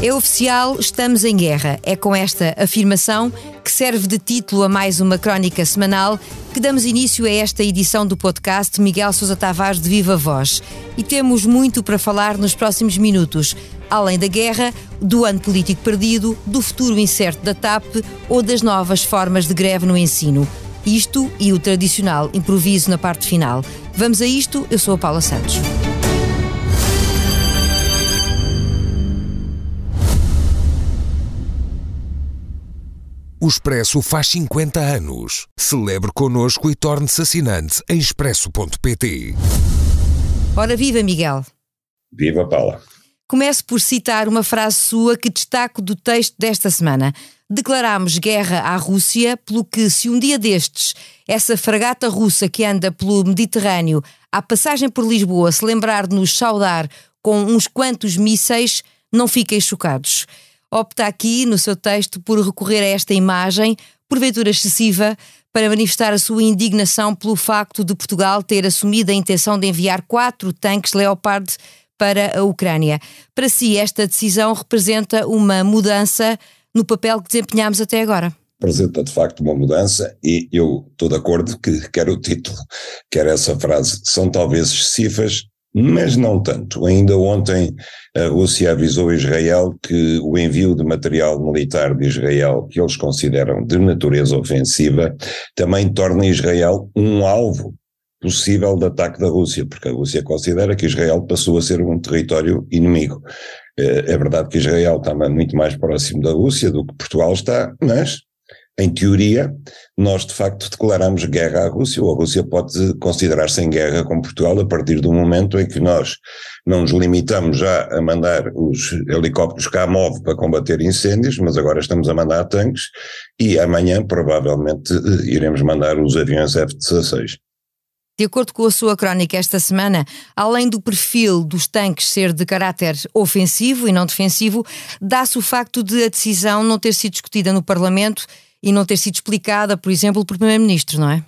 É oficial, estamos em guerra. É com esta afirmação, que serve de título a mais uma crónica semanal, que damos início a esta edição do podcast Miguel Sousa Tavares de Viva Voz. E temos muito para falar nos próximos minutos, além da guerra, do ano político perdido, do futuro incerto da TAP ou das novas formas de greve no ensino. Isto e o tradicional improviso na parte final. Vamos a isto, eu sou a Paula Santos. O Expresso faz 50 anos. Celebre connosco e torne-se assinante em expresso.pt. Ora viva, Miguel. Viva, Paula. Começo por citar uma frase sua que destaco do texto desta semana. Declarámos guerra à Rússia, pelo que, se um dia destes, essa fragata russa que anda pelo Mediterrâneo, à passagem por Lisboa, se lembrar de nos saudar com uns quantos mísseis, não fiquem chocados. Opta aqui, no seu texto, por recorrer a esta imagem, porventura excessiva, para manifestar a sua indignação pelo facto de Portugal ter assumido a intenção de enviar 4 tanques Leopard para a Ucrânia. Para si, esta decisão representa uma mudança no papel que desempenhámos até agora? Representa de facto uma mudança e eu estou de acordo que quer o título, quer essa frase, são talvez excessivas, mas não tanto. Ainda ontem a Rússia avisou Israel que o envio de material militar de Israel, que eles consideram de natureza ofensiva, também torna Israel um alvo possível de ataque da Rússia, porque a Rússia considera que Israel passou a ser um território inimigo. É verdade que Israel está muito mais próximo da Rússia do que Portugal está, mas, em teoria, nós de facto declaramos guerra à Rússia, ou a Rússia pode considerar-se em guerra com Portugal a partir do momento em que nós não nos limitamos já a mandar os helicópteros Kamov para combater incêndios, mas agora estamos a mandar tanques e amanhã provavelmente iremos mandar os aviões F-16. De acordo com a sua crónica esta semana, além do perfil dos tanques ser de caráter ofensivo e não defensivo, dá-se o facto de a decisão não ter sido discutida no Parlamento e não ter sido explicada, por exemplo, pelo Primeiro-Ministro, não é?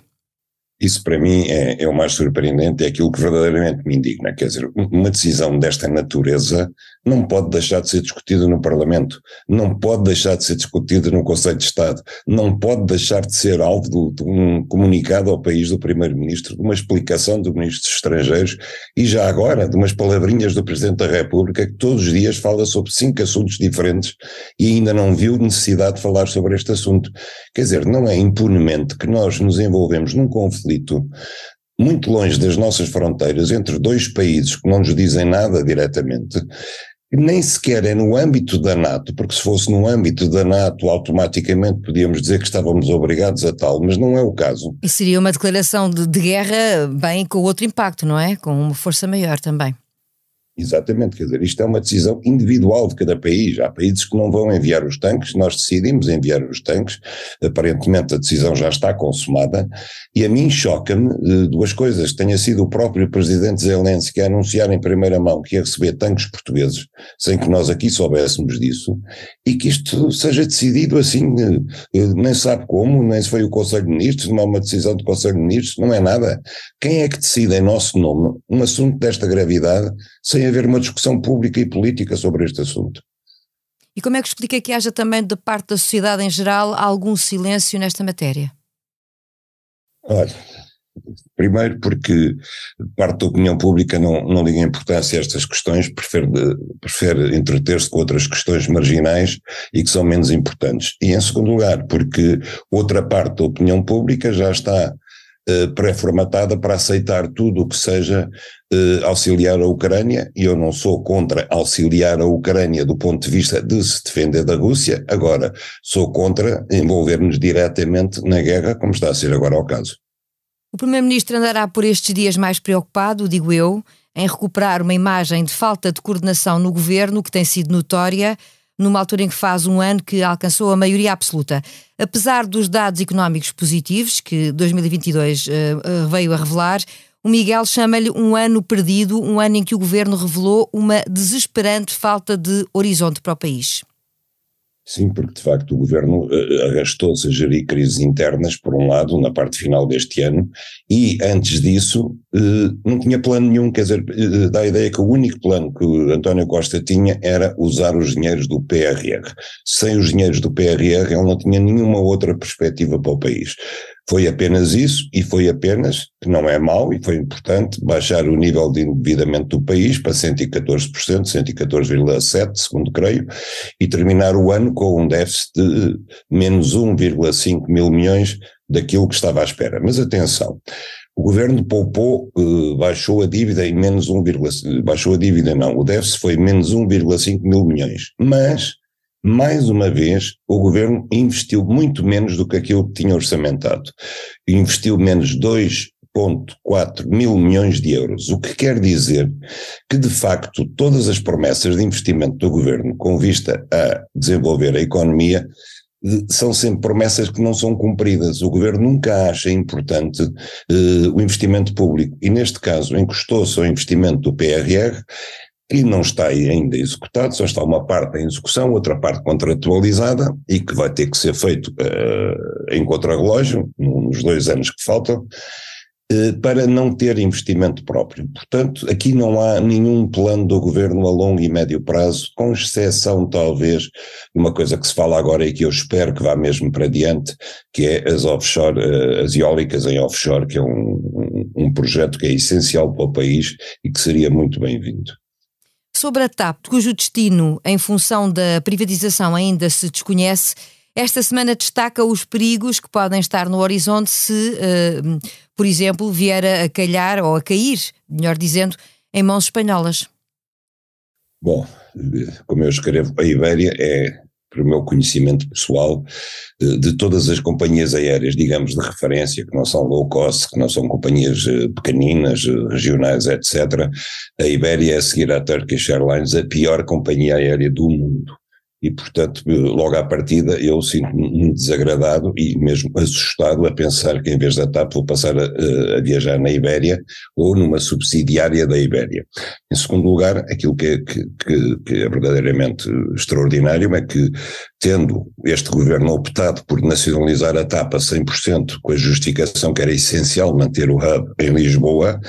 Isso para mim é o mais surpreendente, é aquilo que verdadeiramente me indigna, quer dizer, uma decisão desta natureza não pode deixar de ser discutida no Parlamento, não pode deixar de ser discutida no Conselho de Estado, não pode deixar de ser alvo de um comunicado ao país do Primeiro-Ministro, de uma explicação do Ministro dos Estrangeiros e já agora de umas palavrinhas do Presidente da República que todos os dias fala sobre 5 assuntos diferentes e ainda não viu necessidade de falar sobre este assunto. Quer dizer, não é impunemente que nós nos envolvemos num conflito muito longe das nossas fronteiras, entre 2 países que não nos dizem nada diretamente, nem sequer é no âmbito da NATO, porque se fosse no âmbito da NATO automaticamente podíamos dizer que estávamos obrigados a tal, mas não é o caso. E seria uma declaração de guerra bem com outro impacto, não é? Com uma força maior também. Exatamente, quer dizer, isto é uma decisão individual de cada país. Há países que não vão enviar os tanques, nós decidimos enviar os tanques, aparentemente a decisão já está consumada, e a mim choca-me 2 coisas, tenha sido o próprio presidente Zelensky a anunciar em primeira mão que ia receber tanques portugueses, sem que nós aqui soubéssemos disso, e que isto seja decidido assim, nem sabe como, nem se foi o Conselho de Ministros, não é uma decisão do Conselho de Ministros, não é nada. Quem é que decide em nosso nome um assunto desta gravidade sem haver uma discussão pública e política sobre este assunto? E como é que explica que haja também, da parte da sociedade em geral, algum silêncio nesta matéria? Olha, primeiro porque parte da opinião pública não liga importância a estas questões, prefere entreter-se com outras questões marginais e que são menos importantes. E em segundo lugar, porque outra parte da opinião pública já está pré-formatada para aceitar tudo o que seja auxiliar a Ucrânia, e eu não sou contra auxiliar a Ucrânia do ponto de vista de se defender da Rússia, agora sou contra envolver-nos diretamente na guerra, como está a ser agora o caso. O Primeiro-Ministro andará por estes dias mais preocupado, digo eu, em recuperar uma imagem de falta de coordenação no governo que tem sido notória, numa altura em que faz um ano que alcançou a maioria absoluta. Apesar dos dados económicos positivos que 2022 veio a revelar, o Miguel chama-lhe um ano perdido, um ano em que o governo revelou uma desesperante falta de horizonte para o país. Sim, porque de facto o governo arrastou-se a gerir crises internas, por um lado, na parte final deste ano, e antes disso não tinha plano nenhum, quer dizer, dá a ideia que o único plano que o António Costa tinha era usar os dinheiros do PRR. Sem os dinheiros do PRR ele não tinha nenhuma outra perspectiva para o país. Foi apenas isso, e foi apenas, que não é mau e foi importante, baixar o nível de endividamento do país para 114%, 114,7%, segundo creio, e terminar o ano com um déficit de menos 1,5 mil milhões daquilo que estava à espera. Mas atenção, o governo poupou, baixou a dívida em menos 1,5, baixou a dívida não, o déficit foi menos 1,5 mil milhões, mas mais uma vez, o governo investiu muito menos do que aquilo que tinha orçamentado. Investiu menos 2,4 mil milhões de euros, o que quer dizer que, de facto, todas as promessas de investimento do governo com vista a desenvolver a economia são sempre promessas que não são cumpridas. O governo nunca acha importante o investimento público e, neste caso, encostou-se ao investimento do PRR, que não está ainda executado, só está uma parte em execução, outra parte contratualizada e que vai ter que ser feito em contrarrelógio, nos 2 anos que faltam, para não ter investimento próprio. Portanto, aqui não há nenhum plano do governo a longo e médio prazo, com exceção talvez de uma coisa que se fala agora e que eu espero que vá mesmo para diante, que é as offshore, as eólicas em offshore, que é um projeto que é essencial para o país e que seria muito bem-vindo. Sobre a TAP, cujo destino, em função da privatização, ainda se desconhece, esta semana destaca os perigos que podem estar no horizonte se, por exemplo, vier a calhar, ou a cair, melhor dizendo, em mãos espanholas. Bom, como eu escrevo, a Ibéria é, por meu conhecimento pessoal, de todas as companhias aéreas, digamos, de referência, que não são low cost, que não são companhias pequeninas, regionais, etc., a Ibéria é, a seguir à Turkish Airlines, a pior companhia aérea do mundo. E, portanto, logo à partida eu sinto-me muito desagradado e mesmo assustado a pensar que em vez da TAP vou passar a viajar na Ibéria ou numa subsidiária da Ibéria. Em segundo lugar, aquilo que é verdadeiramente extraordinário é que, tendo este governo optado por nacionalizar a TAP a 100%, com a justificação que era essencial manter o hub em Lisboa,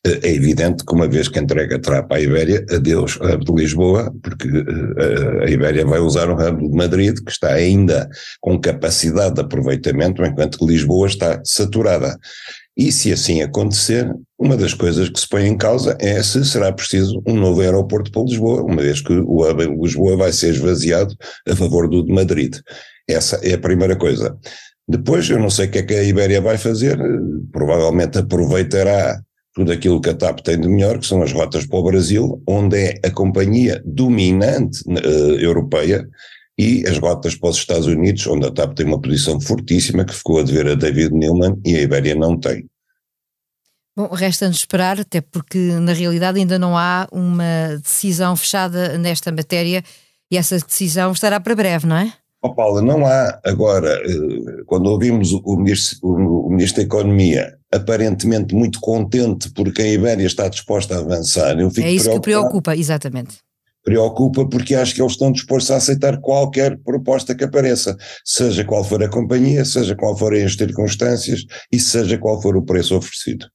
é evidente que uma vez que entrega a TAP à Ibéria, adeus hub de Lisboa, porque a Ibéria vai usar o hub de Madrid, que está ainda com capacidade de aproveitamento, enquanto que Lisboa está saturada. E se assim acontecer, uma das coisas que se põe em causa é se será preciso um novo aeroporto para Lisboa, uma vez que o hub em Lisboa vai ser esvaziado a favor do de Madrid. Essa é a primeira coisa. Depois, eu não sei o que é que a Ibéria vai fazer, provavelmente aproveitará tudo aquilo que a TAP tem de melhor, que são as rotas para o Brasil, onde é a companhia dominante europeia, e as rotas para os Estados Unidos, onde a TAP tem uma posição fortíssima, que ficou a dever a David Neeleman, e a Ibéria não tem. Bom, resta-nos esperar, até porque na realidade ainda não há uma decisão fechada nesta matéria, e essa decisão estará para breve, não é? Oh, Paula, não há agora, quando ouvimos o Ministro da Economia aparentemente muito contente porque a Ibéria está disposta a avançar, eu fico é isso que preocupa, exatamente. Preocupa porque acho que eles estão dispostos a aceitar qualquer proposta que apareça, seja qual for a companhia, seja qual forem as circunstâncias e seja qual for o preço oferecido.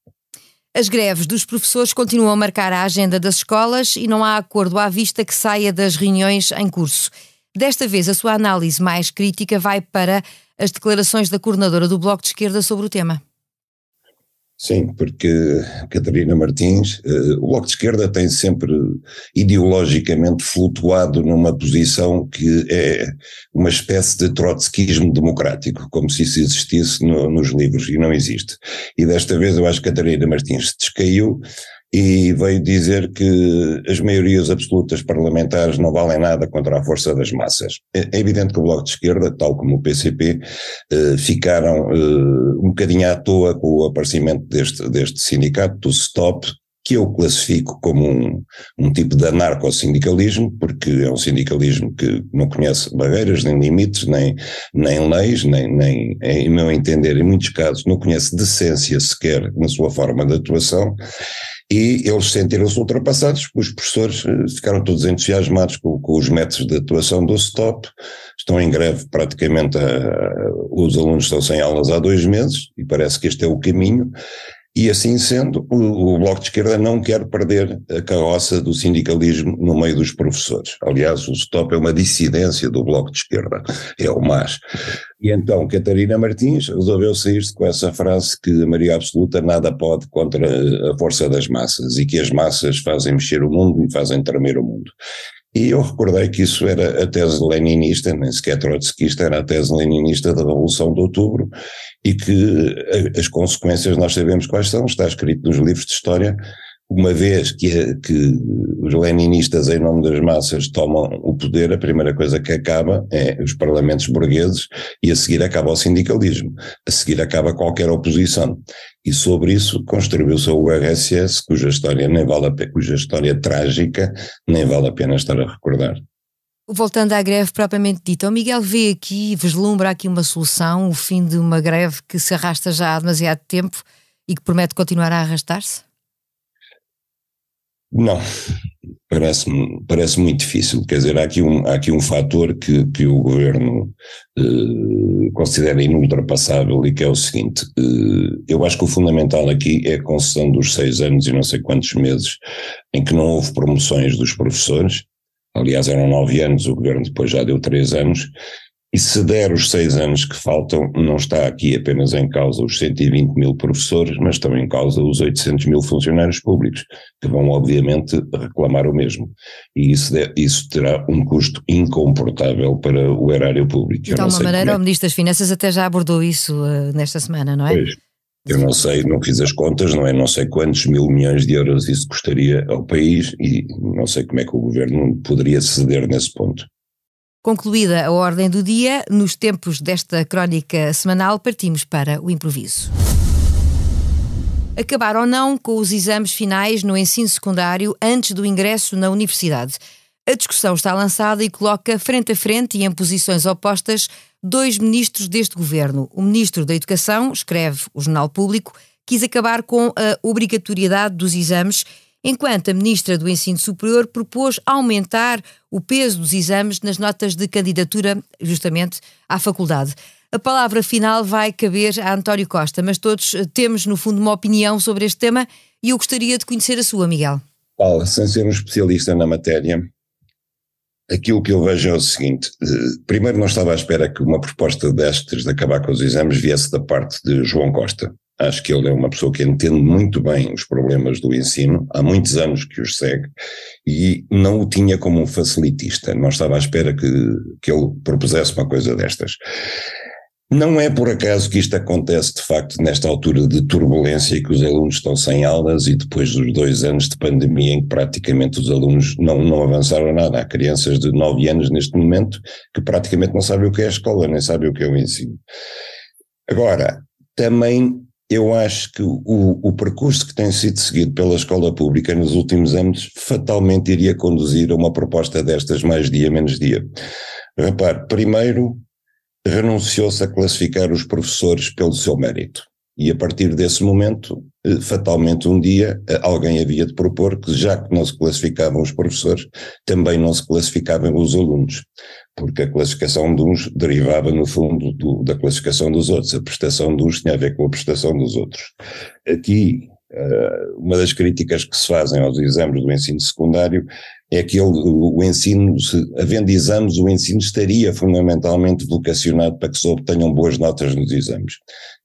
As greves dos professores continuam a marcar a agenda das escolas e não há acordo à vista que saia das reuniões em curso. Desta vez a sua análise mais crítica vai para as declarações da coordenadora do Bloco de Esquerda sobre o tema. Sim, porque Catarina Martins, o Bloco de Esquerda tem sempre ideologicamente flutuado numa posição que é uma espécie de trotskismo democrático, como se isso existisse nos livros, e não existe. E desta vez eu acho que Catarina Martins se descaiu e veio dizer que as maiorias absolutas parlamentares não valem nada contra a força das massas. É evidente que o Bloco de Esquerda, tal como o PCP, ficaram um bocadinho à toa com o aparecimento deste sindicato, do STOP, que eu classifico como um tipo de anarcossindicalismo, porque é um sindicalismo que não conhece barreiras, nem limites, nem leis, nem, em meu entender, em muitos casos, não conhece decência sequer na sua forma de atuação. E eles sentiram-se ultrapassados, os professores ficaram todos entusiasmados com os métodos de atuação do STOP, estão em greve praticamente, os alunos estão sem aulas há 2 meses, e parece que este é o caminho, E assim sendo, o Bloco de Esquerda não quer perder a carroça do sindicalismo no meio dos professores. Aliás, o STOP é uma dissidência do Bloco de Esquerda, é o MAS. E então Catarina Martins resolveu sair-se com essa frase que a maioria absoluta nada pode contra a força das massas e que as massas fazem mexer o mundo e fazem tremer o mundo. E eu recordei que isso era a tese leninista, nem sequer trotskista, era a tese leninista da Revolução de Outubro, e que as consequências nós sabemos quais são, está escrito nos livros de história. Uma vez que os leninistas, em nome das massas, tomam o poder, a primeira coisa que acaba é os parlamentos burgueses, e a seguir acaba o sindicalismo, a seguir acaba qualquer oposição. E sobre isso construiu-se o RSS, cuja história cuja história trágica nem vale a pena estar a recordar. Voltando à greve propriamente dita, o Miguel vê aqui, vislumbra aqui uma solução, o fim de uma greve que se arrasta já há demasiado tempo e que promete continuar a arrastar-se? Não, parece muito difícil. Quer dizer, há aqui um fator que o governo considera inultrapassável e que é o seguinte: eu acho que o fundamental aqui é a concessão dos 6 anos e não sei quantos meses em que não houve promoções dos professores. Aliás, eram 9 anos, o governo depois já deu 3 anos. E se der os 6 anos que faltam, não está aqui apenas em causa os 120 mil professores, mas estão em causa os 800 mil funcionários públicos, que vão obviamente reclamar o mesmo. E isso terá um custo incomportável para o erário público. De alguma maneira, o Ministro das Finanças até já abordou isso nesta semana, não é? Pois. Eu não sei, não fiz as contas, não sei quantos mil milhões de euros isso custaria ao país e não sei como é que o governo poderia ceder nesse ponto. Concluída a ordem do dia, nos tempos desta crónica semanal, partimos para o improviso. Acabar ou não com os exames finais no ensino secundário antes do ingresso na universidade? A discussão está lançada e coloca frente a frente e em posições opostas 2 ministros deste governo. O ministro da Educação, escreve o Jornal Público, quis acabar com a obrigatoriedade dos exames, enquanto a ministra do Ensino Superior propôs aumentar o peso dos exames nas notas de candidatura, justamente, à faculdade. A palavra final vai caber a António Costa, mas todos temos, no fundo, uma opinião sobre este tema e eu gostaria de conhecer a sua, Miguel. Paulo, sem ser um especialista na matéria, aquilo que eu vejo é o seguinte: primeiro, não estava à espera que uma proposta destas de acabar com os exames viesse da parte de João Costa. Acho que ele é uma pessoa que entende muito bem os problemas do ensino, há muitos anos que os segue, e não o tinha como um facilitista. Não estava à espera que ele propusesse uma coisa destas. Não é por acaso que isto acontece, de facto, nesta altura de turbulência, que os alunos estão sem aulas e depois dos 2 anos de pandemia em que praticamente os alunos não avançaram nada. Há crianças de 9 anos neste momento que praticamente não sabem o que é a escola, nem sabem o que é o ensino. Agora, também eu acho que o percurso que tem sido seguido pela escola pública nos últimos anos fatalmente iria conduzir a uma proposta destas mais dia menos dia. Repare, primeiro renunciou-se a classificar os professores pelo seu mérito e a partir desse momento, fatalmente um dia, alguém havia de propor que já que não se classificavam os professores, também não se classificavam os alunos, porque a classificação de uns derivava no fundo da classificação dos outros, a prestação de uns tinha a ver com a prestação dos outros. Aqui, uma das críticas que se fazem aos exames do ensino secundário é que o ensino, havendo exames, o ensino estaria fundamentalmente vocacionado para que se obtenham boas notas nos exames.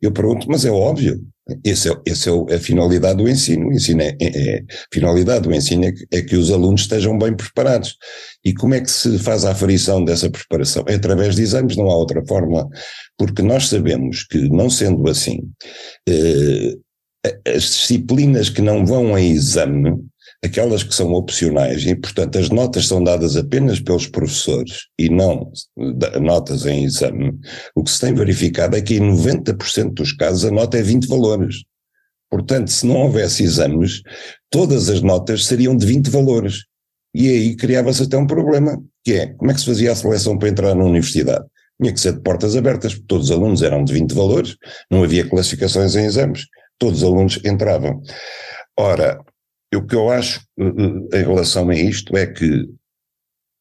Eu pergunto, mas é óbvio, essa é a finalidade do ensino. A finalidade do ensino é que os alunos estejam bem preparados. E como é que se faz a aferição dessa preparação? É através de exames, não há outra forma, porque nós sabemos que, não sendo assim, as disciplinas que não vão a exame, aquelas que são opcionais e, portanto, as notas são dadas apenas pelos professores e não notas em exame, o que se tem verificado é que em 90% dos casos a nota é 20 valores. Portanto, se não houvesse exames, todas as notas seriam de 20 valores. E aí criava-se até um problema, que é, como é que se fazia a seleção para entrar na universidade? Tinha que ser de portas abertas, porque todos os alunos eram de 20 valores, não havia classificações em exames, todos os alunos entravam. Ora, o que eu acho em relação a isto é que,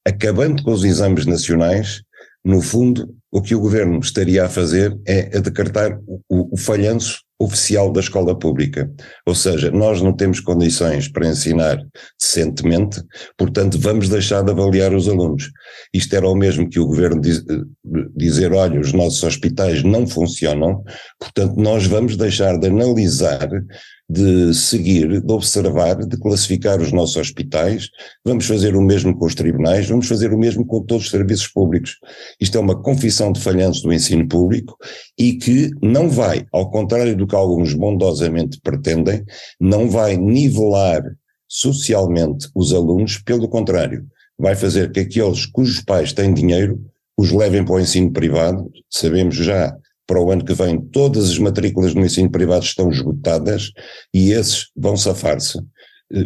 acabando com os exames nacionais, no fundo, o que o governo estaria a fazer é a decretar o falhanço oficial da escola pública. Ou seja, nós não temos condições para ensinar decentemente, portanto vamos deixar de avaliar os alunos. Isto era o mesmo que o governo dizer, olha, os nossos hospitais não funcionam, portanto nós vamos deixar de analisar, de seguir, de observar, de classificar os nossos hospitais, vamos fazer o mesmo com os tribunais, vamos fazer o mesmo com todos os serviços públicos. Isto é uma confissão de falhanço do ensino público e que não vai, ao contrário do que alguns bondosamente pretendem, não vai nivelar socialmente os alunos, pelo contrário, vai fazer que aqueles cujos pais têm dinheiro os levem para o ensino privado. Sabemos já, para o ano que vem, todas as matrículas no ensino privado estão esgotadas e esses vão safar-se.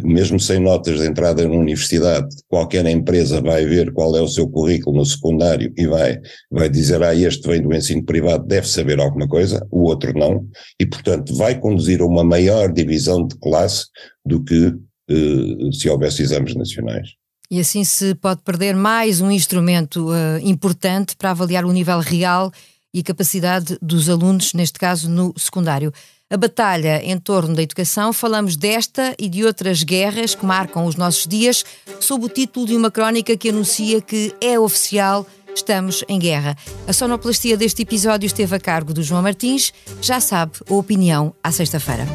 Mesmo sem notas de entrada na universidade, qualquer empresa vai ver qual é o seu currículo no secundário e vai dizer, este vem do ensino privado, deve saber alguma coisa, o outro não, e portanto vai conduzir a uma maior divisão de classe do que se houvesse exames nacionais. E assim se pode perder mais um instrumento importante para avaliar o nível real e capacidade dos alunos, neste caso no secundário. A batalha em torno da educação, falamos desta e de outras guerras que marcam os nossos dias, sob o título de uma crónica que anuncia que é oficial, estamos em guerra. A sonoplastia deste episódio esteve a cargo do João Martins. Já sabe, a opinião à sexta-feira.